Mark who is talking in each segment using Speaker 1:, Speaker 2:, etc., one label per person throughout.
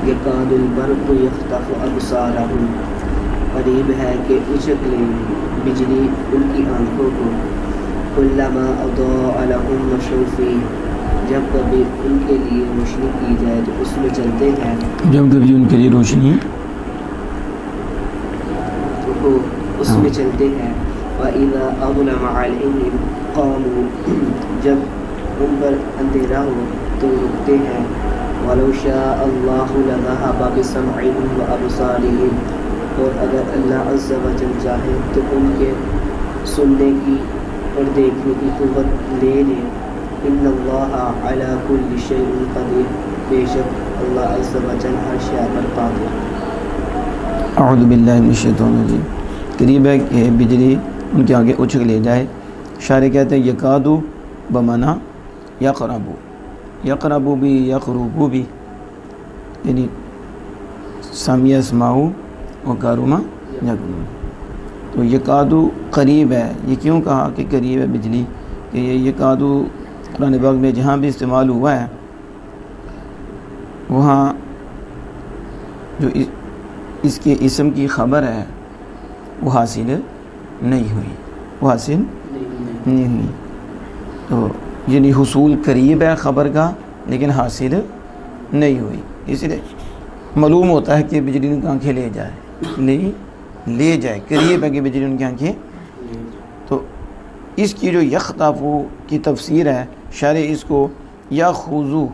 Speaker 1: یکاد البرق یخطف ابصارہم، قریب ہے کہ اچک لے بجلی ان کی آنکھوں کو، کلما اضاء لہم مشوا فیہ، جب کبھی ان کے لیے روشنی کی جائے تو اس میں چلتے ہیں،
Speaker 2: جب کبھی ان کے لیے روشنی
Speaker 1: تو اس میں چلتے ہیں، وَإِذَا أَظْلَمَ عَلَيْهِمْ قَامُوا، جب ان پر اندھیرا ہو تو رکتے ہیں، وَلَوْ شَاءَ اللَّهُ لَذَهَبَ بِسَمْعِهِمْ وَأَبْصَارِهِمْ، اور اگر اللہ عز و جل چاہے تو ان کے سننے کی اور دیکھنے کی قوت لے لے، ان اللہ علی کل شیء قدیر، بے شک اللہ عز و جل ہر شے پر قادر۔
Speaker 2: اعوذ باللہ من الشیطان الرجیم۔ قریب ہے کہ بجلی ان کے آگے اچھک لے جائے۔ شاعر کہتے ہیں یکادو بمانا یقربو، یقربو بھی یقربو بھی، یعنی سامیہ اسماؤ و کاروما یقربو، تو یکادو قریب ہے۔ یہ کیوں کہا کہ قریب ہے بجلی؟ کہ یہ یکادو قرآن پاک میں جہاں بھی استعمال ہوا ہے وہاں جو اس کے اسم کی خبر ہے وہ حاصل نہیں ہوئی، وہ حاصل نہیں ہوئی، تو یعنی حصول قریب ہے خبر کا لیکن حاصل نہیں ہوئی، اس لیے معلوم ہوتا ہے کہ بجلی ان کی آنکھیں لے جائے، لے جائے، قریب ہے کہ بجلی ان کی آنکھیں۔ تو اس کی جو یخطفو کی تفسیر ہے شارع اس کو یاخذو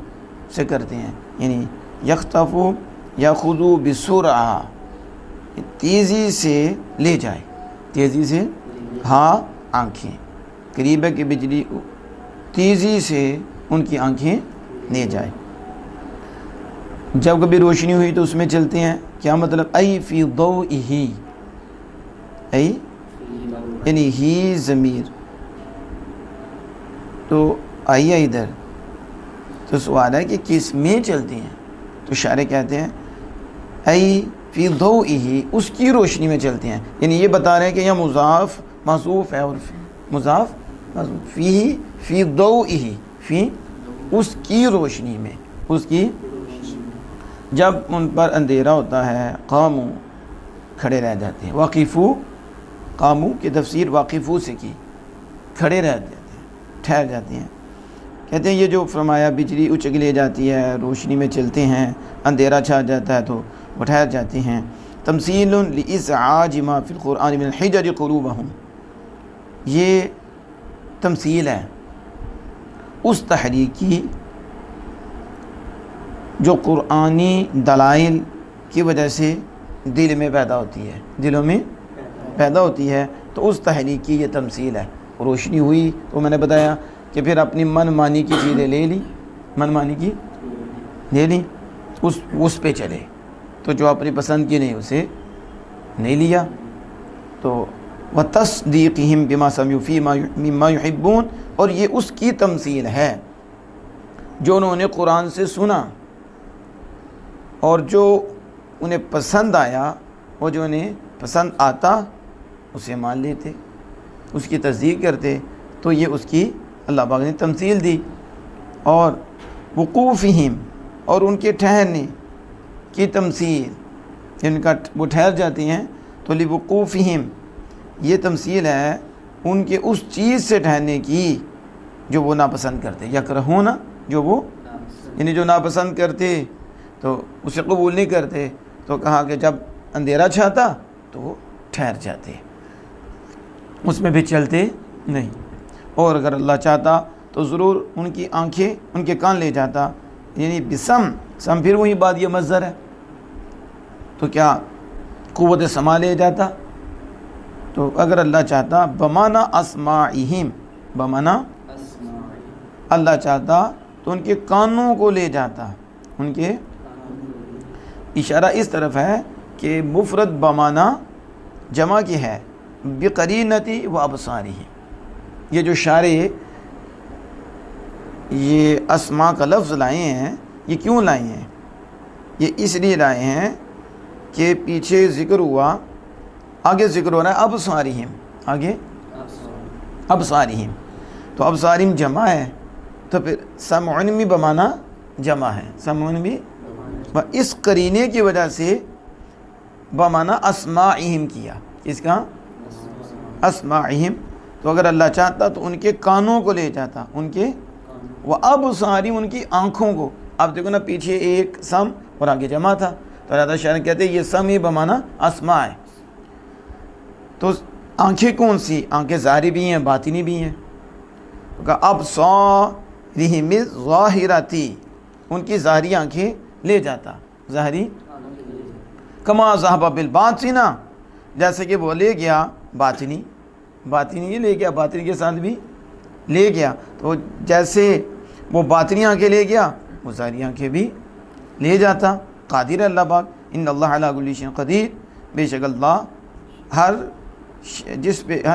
Speaker 2: سے کرتے ہیں، یعنی یخطفو یاخذو بسرعہ، تیزی سے لے جائے، تیزی سے، ہاں آنکھیں، قریب ہے کہ بجلی تیزی سے ان کی آنکھیں لے جائے۔ جب کبھی روشنی ہوئی تو اس میں چلتے ہیں، کیا مطلب؟ ای فی ضوئہ، ای یعنی ہی ضمیر، تو آئیے ادھر، تو سوال ہے کہ کس میں چلتے ہیں؟ تو شاعر کہتے ہیں ای فی ضوئہ، اس کی روشنی میں چلتے ہیں، یعنی یہ بتا رہے ہیں کہ یہ مضاف محذوف ہے اور مضاف محذوف، فی ضوئہ، فی اس کی روشنی میں، اس کی، جب ان پر اندھیرا ہوتا ہے قامو کھڑے رہ جاتے ہیں، واقفو، قامو کی تفسیر واقفو سے کی، کھڑے رہ جاتے ہیں، ٹھہر جاتے ہیں۔ کہتے ہیں یہ جو فرمایا بجلی اچک لے جاتی ہے، روشنی میں چلتے ہیں، اندھیرا چھا جاتا ہے تو وہ ٹھہر جاتے ہیں۔ تمثیل لإزعاج ما فی القرآن من الحجر قلوبہم، یہ تمثیل ہے اس تحریک کی جو قرآنی دلائل کی وجہ سے دل میں پیدا ہوتی ہے، دلوں میں پیدا ہوتی ہے، تو اس تحریک کی یہ تمثیل ہے۔ روشنی ہوئی تو میں نے بتایا کہ پھر اپنی من مانی کی چیزیں لے لی، من مانی کی لے لی، اس پہ چلے، تو جو اپنی پسند کی نہیں اسے نہیں لیا۔ تو وَتَصْدِيقِهِمْ بِمَا سَمِعُوا فِيهِ مِمَّا يُحِبُّونَ، اور یہ اس کی تمثیل ہے جو انہوں نے قرآن سے سنا اور جو انہیں پسند آیا، وہ جو انہیں پسند آتا اسے مان لیتے، اس کی تصدیق کرتے، تو یہ اس کی اللہ پاک نے تمثیل دی۔ اور وقوفہم، اور ان کے ٹھہرنے کی تمثیل، جن کا وہ ٹھہر جاتی ہیں، تو لوقوفہم، یہ تمثیل ہے ان کے اس چیز سے ٹھہرنے کی جو وہ ناپسند کرتے، یکرہون، جو وہ یعنی جو ناپسند کرتے تو اسے قبول نہیں کرتے، تو کہا کہ جب اندھیرا چھاتا تو وہ ٹھہر جاتے، اس میں بھی چلتے نہیں، اور اگر اللہ چاہتا تو ضرور ان کی آنکھیں، ان کے کان لے جاتا، یعنی بسم، سم پھر وہی بات، یہ مصدر ہے، تو کیا قوت سما لے جاتا؟ تو اگر اللہ چاہتا، بمانا اسماعہم، بمانا اللہ چاہتا تو ان کے کانوں کو لے جاتا، ان کے، اشارہ اس طرف ہے کہ مفرد بمانا جمع کی ہے، بقرینتی و ابصارہم، یہ جو شارع یہ اسماء کا لفظ لائے ہیں، یہ کیوں لائے ہیں؟ یہ اس لیے لائے ہیں کہ پیچھے ذکر ہوا، آگے ذکر ہو رہا ہے ابصارہم، آگے ابصارہم، تو ابصارہم جمع ہے، تو پھر سمعن بھی بمانا جمع ہے، سمعن بھی اس قرینے کی وجہ سے بمانا اسماعہم کیا، اس کا اسماعہم، تو اگر اللہ چاہتا تو ان کے کانوں کو لے جاتا، ان کے وابصارہم، ان کی آنکھوں کو۔ اب دیکھو نا پیچھے ایک سم اور آگے جمع تھا، تو اللہ شاعر کہتے ہیں یہ سم ہی بمانا اسماء ہے۔ تو آنکھیں کون سی؟ آنکھیں ظاہری بھی ہیں باطنی بھی ہیں۔ ابصارہم الظاہرتی، ان کی ظاہری آنکھیں لے جاتا، ظاہری کما ذہب بالباطنہ، جیسے کہ وہ لے گیا باطنی، باطنی یہ لے گیا، باطنی کے ساتھ بھی لے گیا، تو جیسے وہ باطنی آنکھیں لے گیا وہ ظاہری آنکھیں بھی لے جاتا۔ قادر ہے اللہ پاک، ان اللہ علی کل شیء قدیر، بے شک اللہ ہر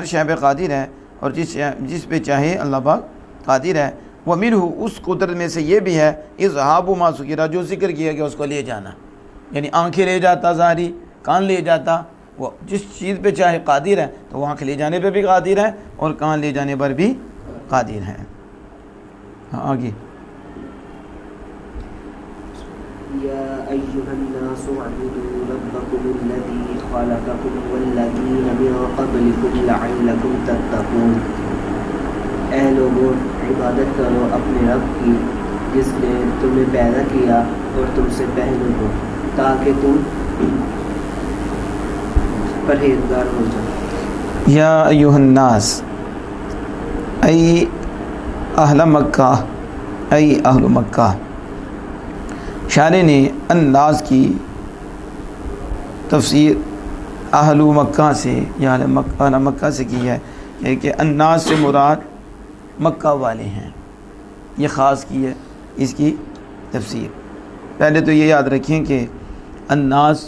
Speaker 2: شے پہ قادر ہے، اور جس پہ چاہے اللہ پاک قادر ہے۔ وَمِنْهُ، اس قدرت میں سے یہ بھی ہے، اِذْهَابُ مَا ذُکِرَ، جو ذکر کیا گیا اس کو لے جانا، یعنی آنکھیں لے جاتا ظاہری، کان لے جاتا، وہ جس چیز پہ چاہے قادر ہے، تو وہ آنکھ لے جانے پہ بھی قادر ہے اور کان لے جانے پر بھی قادر ہے۔ ہاں آگے،
Speaker 1: يا أيها الناس اعبدوا ربكم الذي خلقكم والذين من قبلكم لعلكم تتقون، اے لوگوں عبادت کرو اپنے رب کی جس نے تمہیں پیدا کیا اور تم سے پہلے کو، تاکہ تم پرہیزگار ہو جاؤ۔
Speaker 2: یا ایہا الناس، ای اہل مکہ، ای اہل مکہ۔ شاعر نے الناس کی تفسیر اہل مکہ سے یا اہل مکہ سے کی ہے کہ الناس سے مراد مکہ والے ہیں، یہ خاص کی ہے اس کی تفسیر۔ پہلے تو یہ یاد رکھیں کہ الناس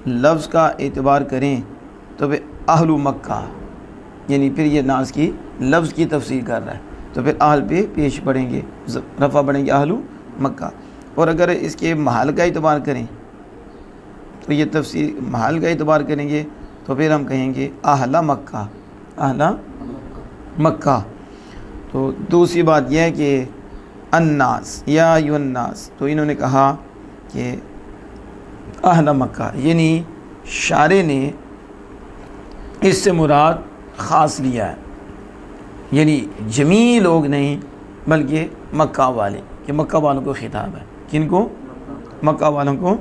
Speaker 2: لفظ کا اعتبار کریں تو پھر اہل مکہ، یعنی پھر یہ ناس کی لفظ کی تفسیر کر رہا ہے، تو پھر اہل پہ پیش پڑھیں گے، رفع پڑھیں گے اہل مکہ۔ اور اگر اس کے محل کا اعتبار کریں تو یہ تفسیر محل کا اعتبار کریں گے تو پھر ہم کہیں گے اہل مکہ، اہل مکہ۔ تو دوسری بات یہ ہے کہ الناس، یا ایھا الناس، تو انہوں نے کہا کہ اہل مکہ، یعنی شاعر نے اس سے مراد خاص لیا ہے، یعنی جمیع لوگ نہیں بلکہ مکہ والے، کہ مکہ والوں کو خطاب ہے۔ کن کو؟ مکہ والوں کو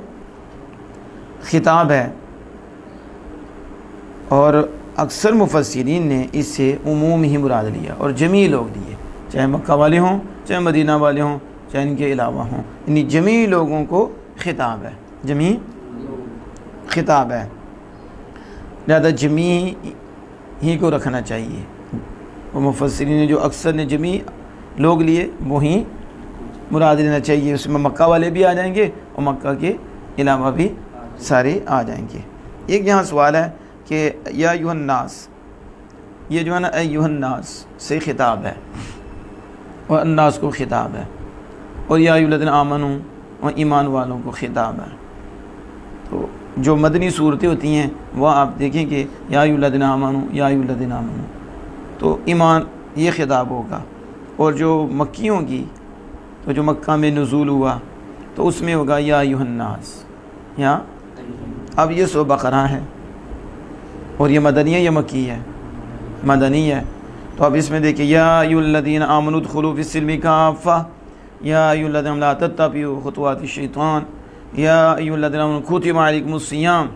Speaker 2: خطاب ہے۔ اور اکثر مفسرین نے اس سے عموم ہی مراد لیا اور جمیع لوگ لیے، چاہے مکہ والے ہوں، چاہے مدینہ والے ہوں، چاہے ان کے علاوہ ہوں، یعنی جمیع لوگوں کو خطاب ہے، جمیع خطاب ہے، لہذا جمیع ہی کو رکھنا چاہیے۔ وہ مفسرین نے جو اکثر نے جمیع لوگ لیے وہی مراد لینا چاہیے، اس میں مکہ والے بھی آ جائیں گے اور مکہ کے علاوہ بھی سارے آ جائیں گے۔ ایک یہاں سوال ہے کہ یا ایھا الناس، یہ جو ہے نا ایھا الناس سے خطاب ہے اور الناس کو خطاب ہے، اور یا ایھا الذین آمنوا، اور ایمان والوں کو خطاب ہے۔ تو جو مدنی صورتیں ہوتی ہیں وہ آپ دیکھیں کہ یا ایھا الذین آمنوا، یا ایھا الذین آمنوا، تو ایمان یہ خطاب ہوگا۔ اور جو مکیوں کی، تو جو مکہ میں نزول ہوا تو اس میں ہوگا یا ایھا الناس، یا اب یہ سورہ بقرہ ہے اور یہ مدنی ہے یا مکی ہے؟ مدنی ہے۔ تو اب اس میں دیکھیں یا ایھا الذین آمنوا ادخلوا فی السلم کافہ، یا ایھا الذین لا تتبعوا خطوات الشیطان، یا ایھا الذین آمنوا کتب علیکم الصیام،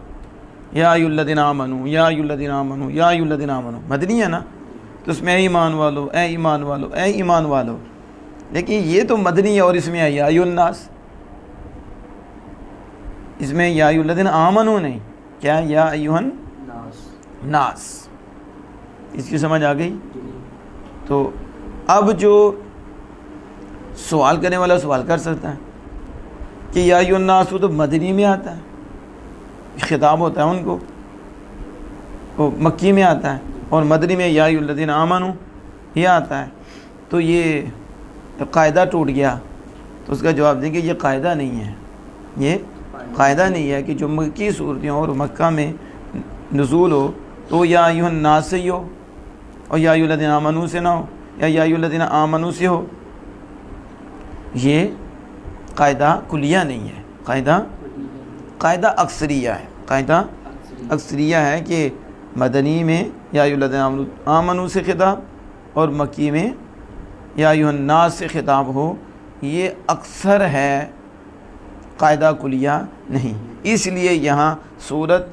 Speaker 2: یا ایھا الذین آمنوا، یا ایھا الذین آمنوا، یا ایھا الذین آمنوا، مدنی ہے نا، تو اس میں اے ایمان والو، اے ایمان والو، اے ایمان والو، لیکن یہ تو مدنی ہے اور اس میں ہے یا ایھا الناس، اس میں یا ایھا الذین آمنوا نہیں، کیا یا ایھا الناس، اس کی سمجھ آ گئی؟ تو اب جو سوال کرنے والا سوال کر سکتا ہے کہ یا ایھا الناس تو مدنی میں آتا ہے، خطاب ہوتا ہے ان کو، وہ مکی میں آتا ہے، اور مدنی میں یا ایھا الذین آمنوا یہ آتا ہے، تو یہ قاعدہ ٹوٹ گیا۔ تو اس کا جواب دیں گے یہ قاعدہ نہیں ہے، یہ قاعدہ نہیں ہے کہ جو مکی صورتیں اور مکہ میں نزول ہو تو یا ایھا الناس سے ہی ہو اور یا ایھا الذین آمنوا سے نہ ہو، یا ایھا الذین آمنوا سے ہو، یہ قاعدہ کلیہ نہیں ہے، قاعدہ قاعدہ اکثریہ ہے، قاعدہ اکثریہ ہے کہ مدنی میں یا ایھا الذین آمنوا سے خطاب اور مکی میں یا ایھا الناس سے خطاب ہو، یہ اکثر ہے، قاعدہ کلیہ نہیں۔ اس لیے یہاں صورت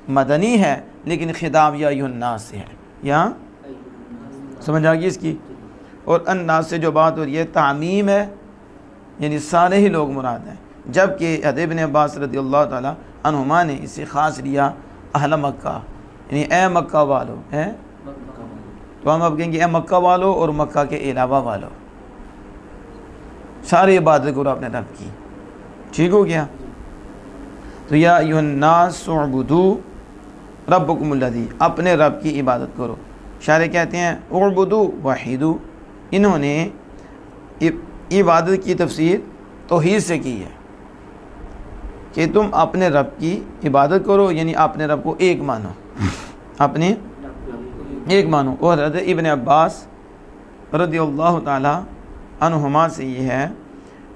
Speaker 2: مدنی ہے لیکن خطاب یا ایھا الناس سے ہے، یہاں سمجھ آ گئی اس کی۔ اور الناس سے جو بات ہو رہی ہے تعمیم ہے، یعنی سارے ہی لوگ مراد ہیں، جبکہ حضرت ابن عباس رضی اللہ تعالی عنہما نے اسے خاص لیا اہل مکہ، یعنی اے مکہ والو، تو ہم اب کہیں گے اے مکہ والو اور مکہ کے علاوہ والو، ساری عبادت کرو اپنے رب کی، ٹھیک ہو گیا۔ تو یا ایھا الناس اعبدوا ربکم الذی، اپنے رب کی عبادت کرو۔ شاعر کہتے ہیں اعبدوا وحیدوا، انہوں نے عبادت کی تفسیر توحید سے کی ہے کہ تم اپنے رب کی عبادت کرو، یعنی اپنے رب کو ایک مانو، اپنے ایک مانو۔ اور حضرت ابن عباس رضی اللہ تعالی عنہما سے یہ ہے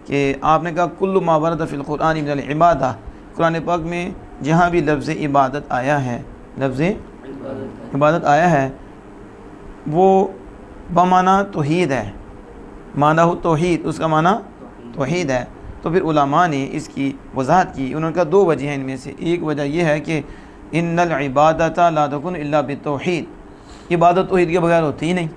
Speaker 2: کہ آپ نے کہا کل ما ورد فی القرآن من العبادہ، قرآن پاک میں جہاں بھی لفظ عبادت آیا ہے، لفظ عبادت آیا ہے، وہ بمعنی توحید ہے، معنی توحید، اس کا معنی توحید ہے۔ تو پھر علماء نے اس کی وضاحت کی، انہوں نے کہا دو وجہ ہیں ان میں سے، ایک وجہ یہ ہے کہ ان العبادۃ لا تکن الا بالتوحید، عبادت توحید کے بغیر ہوتی ہی نہیں،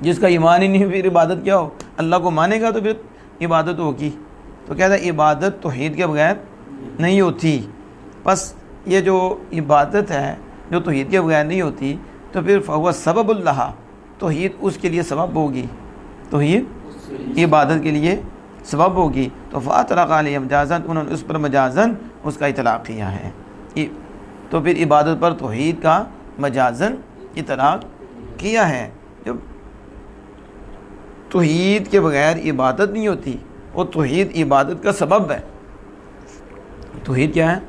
Speaker 2: جس کا ایمان ہی نہیں پھر عبادت کیا ہو، اللہ کو مانے گا تو پھر عبادت ہوگی۔ تو کہتا ہے عبادت توحید کے بغیر نہیں ہوتی، بس یہ جو عبادت ہے جو توحید کے بغیر نہیں ہوتی تو پھر فہو سبب اللہ، توحید اس کے لیے سبب ہوگی، توحید عبادت کے لیے سبب ہوگی۔ تو فاطلق علیہ مجازن، انہوں نے اس پر مجازن اس کا اطلاق کیا ہے، تو پھر عبادت پر توحید کا مجازن اطلاق کیا ہے۔ جب توحید کے بغیر عبادت نہیں ہوتی، اور توحید عبادت کا سبب ہے، توحید کیا ہے؟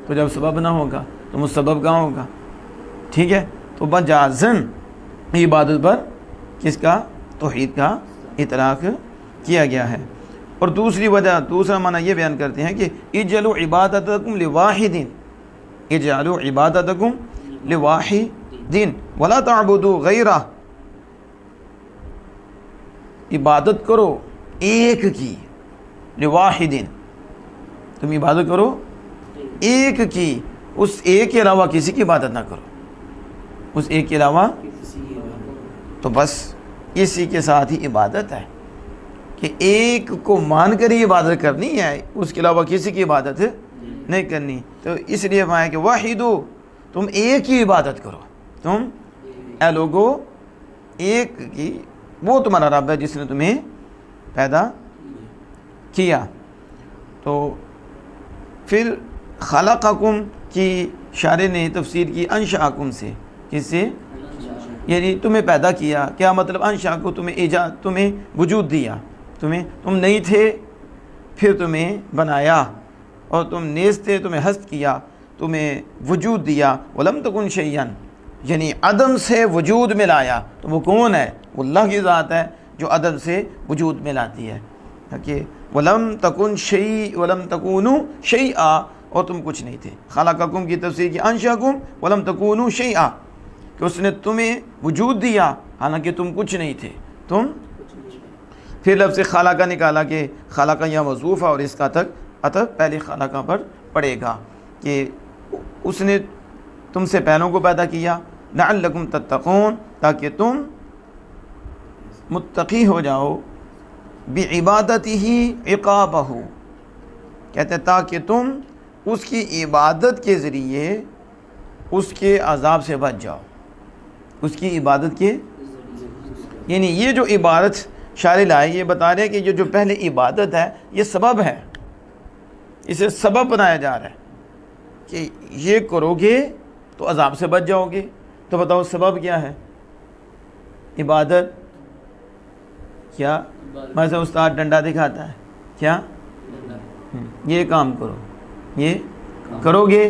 Speaker 2: تو جب سبب نہ ہوگا تو مسبب کہاں ہوگا، ٹھیک ہے۔ تو مجازن عبادت پر کس کا؟ توحید کا اطلاق کیا گیا ہے۔ اور دوسری وجہ، دوسرا معنی یہ بیان کرتے ہیں کہ اجعلوا عبادتکم لواحد، اجعلوا عبادتکم لواحد ولا تعبدوا غیرہ، عبادت کرو ایک کی، لواحد، تم عبادت کرو ایک کی، اس ایک کے علاوہ کسی کی عبادت نہ کرو، اس ایک کے علاوہ، تو بس اسی کے ساتھ ہی عبادت ہے کہ ایک کو مان کر ہی عبادت کرنی ہے، اس کے علاوہ کسی کی عبادت نہیں کرنی۔ تو اس لیے فرمایا کہ واحدو، تم ایک ہی عبادت کرو، تم اے لوگو ایک کی، وہ تمہارا رب ہے جس نے تمہیں پیدا کیا۔ تو پھر خلقکم کی شارح نے تفسیر کی انشاکم سے، کس سے؟ یعنی تمہیں پیدا کیا، کیا مطلب؟ انشا کو تمہیں ایجاد، تمہیں وجود دیا، تم نہیں تھے پھر تمہیں بنایا، اور تم نیز تھے تمہیں ہست کیا، تمہیں وجود دیا۔ ولم تکن شیئا، یعنی عدم سے وجود میں لایا، تو وہ کون ہے؟ وہ اللہ کی ذات ہے جو عدم سے وجود میں لاتی ہے، کہ ولم تکن شیء ولم تکونوا شیئا، اور تم کچھ نہیں تھے۔ خلقکم کی تفسیر کی انشاکم ولم تکونوا شیئا، کہ اس نے تمہیں وجود دیا حالانکہ تم کچھ نہیں تھے، تم۔ پھر لفظ خلقہ نکالا کہ خلقہ یہاں موصوف ہے اور اس کا عطف پہلے خلقہ پر پڑے گا، کہ اس نے تم سے پہلوں کو پیدا کیا، لعلکم تتقون، تاکہ تم متقی ہو جاؤ، بعبادتہ عقابہ، کہتے ہیں تاکہ تم اس کی عبادت کے ذریعے اس کے عذاب سے بچ جاؤ، اس کی عبادت کے، یعنی یہ جو عبادت شارح لائے یہ بتا رہے ہیں کہ یہ جو پہلے عبادت ہے یہ سبب ہے، اسے سبب بنایا جا رہا ہے کہ یہ کرو گے تو عذاب سے بچ جاؤ گے۔ تو بتاؤ سبب کیا ہے؟ عبادت کیا؟ مثلا استاد ڈنڈا دکھاتا ہے، کیا؟ یہ کام کرو، یہ کرو گے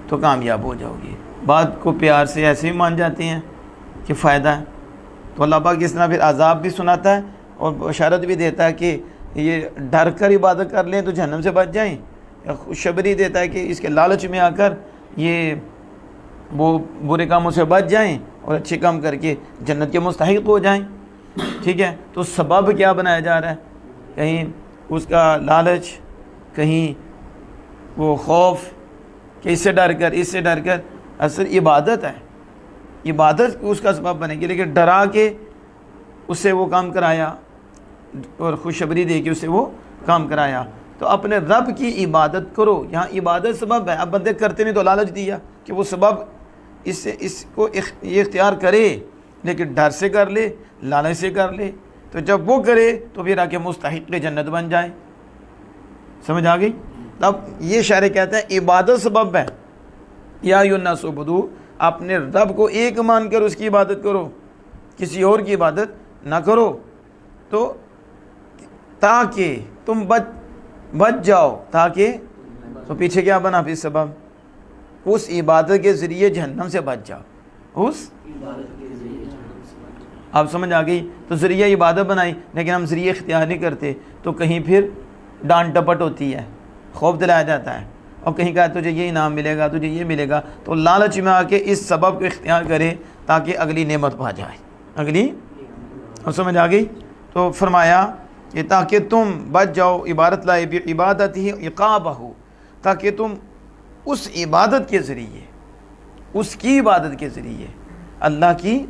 Speaker 2: تو کامیاب ہو جاؤ گے۔ بات کو پیار سے ایسے ہی مان جاتے ہیں کہ فائدہ ہے، تو اللہ پاک اس طرح پھر عذاب بھی سناتا ہے اور بشارت بھی دیتا ہے کہ یہ ڈر کر عبادت کر لیں تو جہنم سے بچ جائیں، یا خوشخبری دیتا ہے کہ اس کے لالچ میں آ کر یہ وہ برے کاموں سے بچ جائیں اور اچھے کام کر کے جنت کے مستحق ہو جائیں. ٹھیک ہے, تو سبب کیا بنایا جا رہا ہے؟ کہیں اس کا لالچ, کہیں وہ خوف کہ اس سے ڈر کر اصل عبادت ہے, عبادت اس کا سبب بنے گی, لیکن ڈرا کے اس سے وہ کام کرایا اور خوشخبری دے کے اس سے وہ کام کرایا. تو اپنے رب کی عبادت کرو. یہاں عبادت سبب ہے, اب بندے کرتے نہیں تو لالچ دیا کہ وہ سبب اس کو یہ اختیار کرے, لیکن ڈر سے کر لے, لالچ سے کر لے, تو جب وہ کرے تو پھر آ کے مستحق جنت بن جائے. سمجھ آ گئی؟ اب یہ شاعر کہتا ہے عبادت سبب ہے. یا ایھا الناس اعبدوا, اپنے رب کو ایک مان کر اس کی عبادت کرو, کسی اور کی عبادت نہ کرو, تو تاکہ تم بچ جاؤ, تاکہ تو پیچھے کیا بنا پھر سبب, اس عبادت کے ذریعے جہنم سے بچ جاؤ. اس آپ سمجھ آ گئی؟ تو ذریعہ عبادت بنائی, لیکن ہم ذریعہ اختیار نہیں کرتے, تو کہیں پھر ڈانٹ ڈپٹ ہوتی ہے, خوف دلایا جاتا ہے, اور کہیں کہا تجھے یہ انعام ملے گا, تجھے یہ ملے گا, تو لالچ میں آ کے اس سبب کو اختیار کرے تاکہ اگلی نعمت پا جائے, اگلی. اور سمجھ آ گئی؟ تو فرمایا کہ تاکہ تم بچ جاؤ, عبادت لائے عبادت ہی عقابہ, تاکہ تم اس عبادت کے ذریعے, اس کی عبادت کے ذریعے, اللہ کی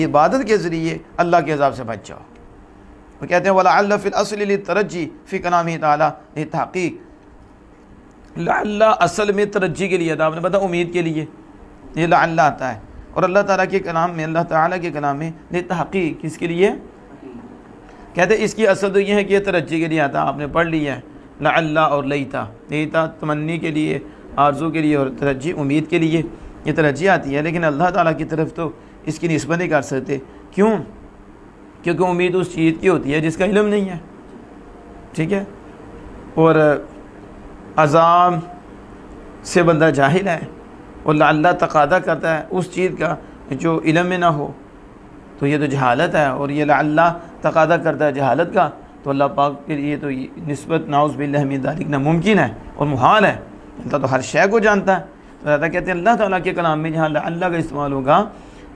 Speaker 2: عبادت کے ذریعے اللہ کے عذاب سے بچ جاؤ. وہ کہتے ہیں وَلَعَلَّ فِي الْأَصْلِ لِلتَّرَجِّي فِي كَلَامِهِ تَعَالَى لِتَحْقِيق, لعل اصل میں ترجی کے لیے تھا, آپ نے پتا امید کے لیے یہ لعل آتا ہے, اور اللہ تعالیٰ کے کلام میں, اللہ تعالیٰ کے کلام میں لتحقیق, کس کے لیے؟ کہتے ہیں اس کی اصل تو یہ ہے کہ یہ ترجی کے لیے آتا, آپ نے پڑھ لیا ہے لعل اور لیتا, لیتا تمنی کے لیے, آرزو کے لیے, اور ترجی امید کے لیے یہ ترجی آتی ہے. لیکن اللہ تعالیٰ کی طرف تو اس کی نسبت نہیں کر سکتے. کیوں؟ کیونکہ امید اس چیز کی ہوتی ہے جس کا علم نہیں ہے. ٹھیک ہے, اور عذاب سے بندہ جاہل ہے, اور لعل تقاضا کرتا ہے اس چیز کا جو علم میں نہ ہو, تو یہ تو جہالت ہے, اور یہ لعل تقاضا کرتا ہے جہالت کا, تو اللہ پاک کے لیے تو نسبت نعوذ باللہ من ذالک ناممکن ہے اور محال ہے. اللہ تو ہر شے کو جانتا ہے. تو اللہ کہتے ہیں اللہ تعالیٰ کے کلام میں جہاں لعل کا استعمال ہوگا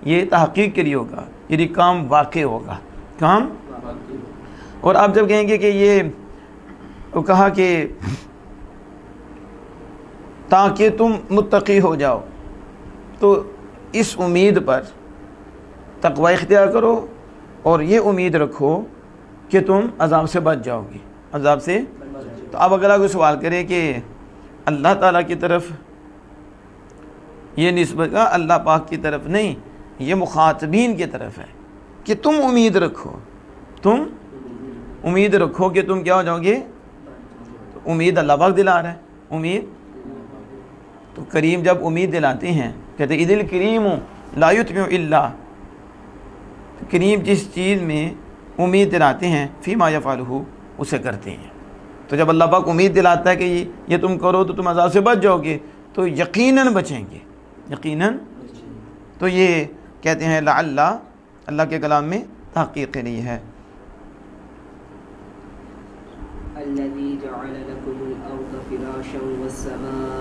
Speaker 2: یہ تحقیق کے لیے ہوگا, یعنی کام واقع ہوگا, کام. اور آپ جب کہیں گے کہ یہ وہ کہا کہ تاکہ تم متقی ہو جاؤ, تو اس امید پر تقوی اختیار کرو, اور یہ امید رکھو کہ تم عذاب سے بچ جاؤ گی, عذاب سے. تو اب اگر کوئی سوال کرے کہ اللہ تعالیٰ کی طرف یہ نسبت کا اللہ پاک کی طرف نہیں, یہ مخاطبین کی طرف ہے کہ تم امید رکھو, تم امید رکھو کہ تم کیا ہو جاؤ گے. تو امید اللہ پاک دلا رہا ہے, امید. تو کریم جب امید دلاتے ہیں, کہتے ہیں اذ الکریم لا یطمع الا, کریم جس چیز میں امید دلاتے ہیں فیما یفعلہ, اسے کرتے ہیں. تو جب اللہ پاک امید دلاتا ہے کہ یہ تم کرو تو تم عذاب سے بچ جاؤ گے, تو یقیناً بچیں گے, یقیناً. تو یہ کہتے ہیں لعل اللہ کے کلام میں تحقیق کے لیے ہے.
Speaker 1: الذي جعل لكم الأرض فراشا والسماء